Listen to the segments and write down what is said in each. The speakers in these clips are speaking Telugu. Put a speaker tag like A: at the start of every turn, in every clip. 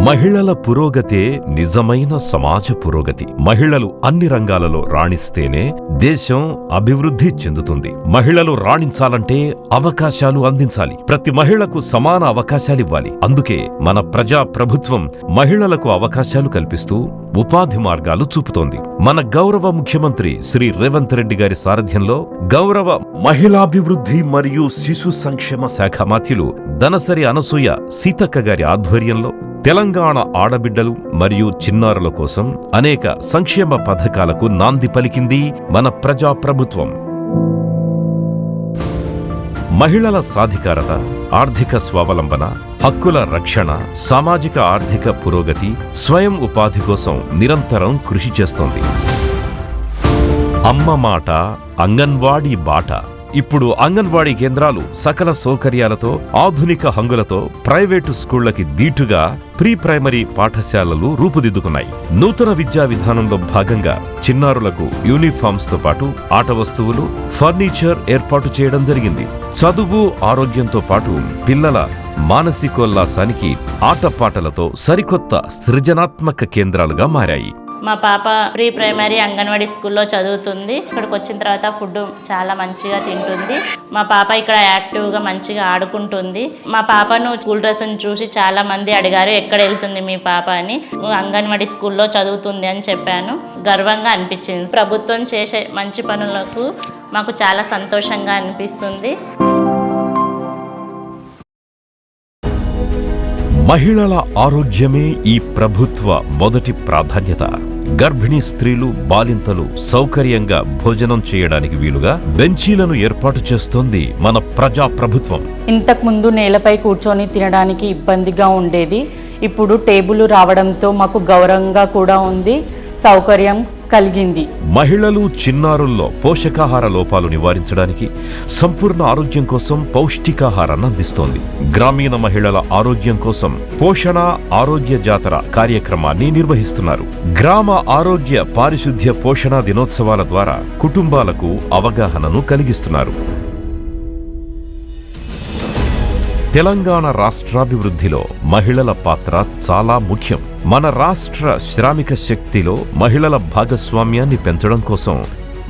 A: మహిళల పురోగతే నిజమైన సమాజ పురోగతి. మహిళలు అన్ని రంగాలలో రాణిస్తేనే దేశం అభివృద్ధి చెందుతుంది. మహిళలు రాణించాలంటే అవకాశాలు అందించాలి. ప్రతి మహిళకు సమాన అవకాశాలివ్వాలి. అందుకే మన ప్రజా ప్రభుత్వం మహిళలకు అవకాశాలు కల్పిస్తూ ఉపాధి మార్గాలు చూపుతోంది. మన గౌరవ ముఖ్యమంత్రి శ్రీ రేవంత్ రెడ్డి గారి సారథ్యంలో గౌరవ మహిళాభివృద్ధి మరియు శిశు సంక్షేమ శాఖ మంత్రులు దనసరి అనసూయ సీతక్క గారి ఆధ్వర్యంలో తెలంగాణ ఆడబిడ్డలు మరియు చిన్నారుల కోసం అనేక సంక్షేమ పథకాలకు నాంది పలికింది మన ప్రజా ప్రభుత్వం. మహిళల సాధికారత, ఆర్థిక స్వావలంబన, హక్కుల రక్షణ, సామాజిక ఆర్థిక పురోగతి, స్వయం ఉపాధి కోసం నిరంతరం కృషి చేస్తోంది. అమ్మ మాట, అంగన్వాడీ బాట. ఇప్పుడు అంగన్వాడీ కేంద్రాలు సకల సౌకర్యాలతో, ఆధునిక హంగులతో ప్రైవేటు స్కూళ్లకి దీటుగా ప్రీ ప్రైమరీ పాఠశాలలు రూపుదిద్దుకున్నాయి. నూతన విద్యా విధానంలో భాగంగా చిన్నారులకు యూనిఫామ్స్ తో పాటు ఆట వస్తువులు, ఫర్నిచర్ ఏర్పాటు చేయడం జరిగింది. చదువు, ఆరోగ్యంతో పాటు పిల్లల మానసికోల్లాసానికి ఆటపాటలతో సరికొత్త సృజనాత్మక కేంద్రాలుగా మారాయి.
B: మా పాప ప్రీ ప్రైమరీ అంగన్వాడీ స్కూల్లో చదువుతుంది. ఇక్కడికి వచ్చిన తర్వాత ఫుడ్ చాలా మంచిగా తింటుంది. మా పాప ఇక్కడ యాక్టివ్గా మంచిగా ఆడుకుంటుంది. మా పాపను స్కూల్ డ్రెస్ని చూసి చాలా మంది అడిగారు, ఎక్కడ వెళ్తుంది మీ పాప అని. అంగన్వాడీ స్కూల్లో చదువుతుంది అని చెప్పాను. గర్వంగా అనిపించింది. ప్రభుత్వం చేసే మంచి పనులకు మాకు చాలా సంతోషంగా అనిపిస్తుంది.
A: మహిళల ఆరోగ్యమే ఈ ప్రభుత్వ మొదటి ప్రాధాన్యత. గర్భిణీ స్త్రీలు, బాలింతలు సౌకర్యంగా భోజనం చేయడానికి వీలుగా బెంచీలను ఏర్పాటు చేస్తోంది మన ప్రజా ప్రభుత్వం.
C: ఇంతకుముందు నేలపై కూర్చొని తినడానికి ఇబ్బందిగా ఉండేది. ఇప్పుడు టేబుల్ రావడంతో మాకు గౌరవంగా కూడా ఉంది, సౌకర్యం కలిగింది.
A: మహిళలు, చిన్నారుల్లో పోషకాహార లోపాలు నివారించడానికి సంపూర్ణ ఆరోగ్యం కోసం పౌష్టికాహారాన్ని అందిస్తోంది. గ్రామీణ మహిళల ఆరోగ్యం కోసం పోషణ ఆరోగ్య జాతర కార్యక్రమాన్ని నిర్వహిస్తున్నారు. గ్రామ ఆరోగ్య పారిశుద్ధ్య పోషణ దినోత్సవాల ద్వారా కుటుంబాలకు అవగాహనను కలిగిస్తున్నారు. తెలంగాణ రాష్ట్రాభివృద్ధిలో మహిళల పాత్ర చాలా ముఖ్యం. మన రాష్ట్ర శ్రామిక శక్తిలో మహిళల భాగస్వామ్యాన్ని పెంచడం కోసం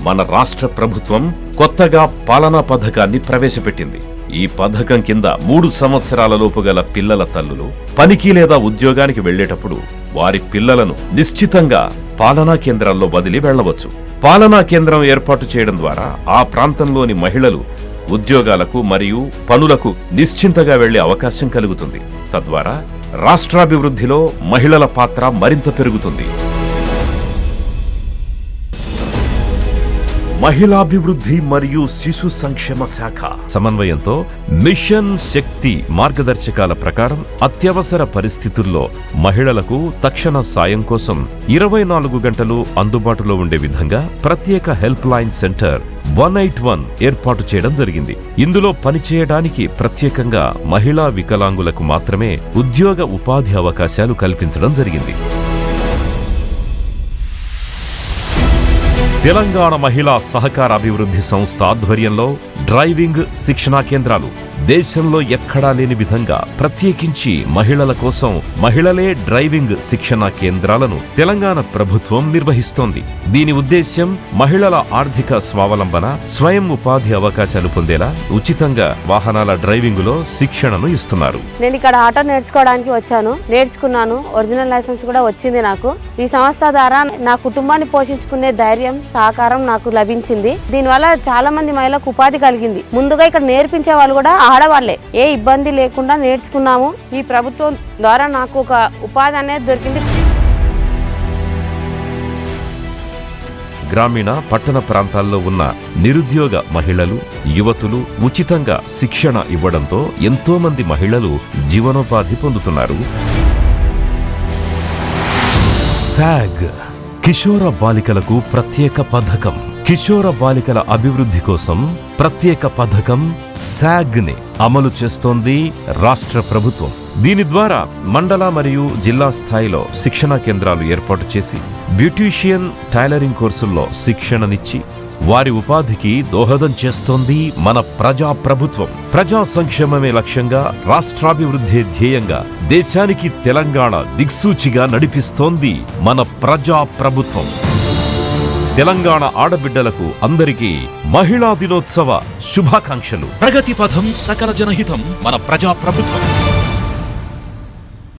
A: మన రాష్ట్ర ప్రభుత్వం కొత్తగా పాలనా పథకాన్ని ప్రవేశపెట్టింది. ఈ పథకం కింద 3 సంవత్సరాలలోపు గల పిల్లల తల్లులు పనికి లేదా ఉద్యోగానికి వెళ్లేటప్పుడు వారి పిల్లలను నిశ్చితంగా పాలనా కేంద్రాల్లో వదిలి వెళ్లవచ్చు. పాలనా కేంద్రం ఏర్పాటు చేయడం ద్వారా ఆ ప్రాంతంలోని మహిళలు ఉద్యోగాలకు మరియు పనులకు నిశ్చింతగా వెళ్లే అవకాశం కలుగుతుంది. తద్వారా రాష్ట్రాభివృద్ధిలో మహిళల పాత్ర మరింత పెరుగుతుంది. మహిళాభివృద్ధి మరియు శిశు సంక్షేమ శాఖ సమన్వయంతో మిషన్ శక్తి మార్గదర్శకాల ప్రకారం అత్యవసర పరిస్థితుల్లో మహిళలకు తక్షణ సాయం కోసం 24 గంటలు అందుబాటులో ఉండే విధంగా ప్రత్యేక హెల్ప్ లైన్ సెంటర్ 181 ఏర్పాటు చేయడం జరిగింది. ఇందులో పనిచేయడానికి ప్రత్యేకంగా మహిళా వికలాంగులకు మాత్రమే ఉద్యోగ ఉపాధి అవకాశాలు కల్పించడం జరిగింది. తెలంగాణ మహిళా సహకార అభివృద్ధి సంస్థ ఆధ్వర్యంలో డ్రైవింగ్ శిక్షణా కేంద్రాలు దేశంలో ఎక్కడా లేని విధంగా ప్రత్యేకించి మహిళల కోసం మహిళలే డ్రైవింగ్ శిక్షణా కేంద్రాలను తెలంగాణ ప్రభుత్వం నిర్వహిస్తోంది. దీని ఉద్దేశ్యం మహిళల ఆర్థిక స్వావలంబన, స్వయం ఉపాధి అవకాశాలు పొందేలా ఉచితంగా వాహనాల డ్రైవింగులో శిక్షణను ఇస్తున్నారు.
D: నేను ఇక్కడ ఆటో నేర్చుకోవడానికి వచ్చాను, నేర్చుకున్నాను. ఒరిజినల్ లైసెన్స్ కూడా వచ్చింది నాకు. ఈ సంస్థ ద్వారా నా కుటుంబాన్ని పోషించుకునే ధైర్యం, సహకారం నాకు లభించింది. దీనివల్ల చాలా మంది మహిళలకు ఉపాధి కలిగింది. ముందుగా ఇక్కడ నేర్పించే వాళ్ళు కూడా ఆడవాళ్లే. ఏ ఇబ్బంది లేకుండా నేర్చుకున్నాము. ఈ ప్రభుత్వం ద్వారా నాకు ఒక ఉపాధి అనేది దొరికింది.
A: గ్రామీణ, పట్టణ ప్రాంతాల్లో ఉన్న నిరుద్యోగ మహిళలు, యువతులు ఉచితంగా శిక్షణ ఇవ్వడంతో ఎంతో మంది మహిళలు జీవనోపాధి పొందుతున్నారు. సాగ్ కిషోర బాలికలకు ప్రత్యేక పథకం. కిషోర బాలికల అభివృద్ధి కోసం ప్రత్యేక పథకం సాగ్ ని అమలు చేస్తోంది రాష్ట్ర ప్రభుత్వం. దీని ద్వారా మండల మరియు జిల్లా స్థాయిలో శిక్షణా కేంద్రాలు ఏర్పాటు చేసి బ్యూటీషియన్, టైలరింగ్ కోర్సుల్లో శిక్షణనిచ్చి వారి ఉపాధికి దోహదం చేస్తోంది మన ప్రజా ప్రభుత్వం. ప్రజా సంక్షేమమే లక్ష్యంగా, రాష్ట్రాభివృద్ధి ధ్యేయంగా దేశానికి తెలంగాణ దిక్సూచిగా నడిపిస్తోంది మన ప్రజా ప్రభుత్వం. తెలంగాణ ఆడబిడ్డలకు అందరికీ మహిళా దినోత్సవ శుభాకాంక్షలు.
E: ప్రగతి పథం, సకల జనహితం, మన ప్రజా ప్రభుత్వం.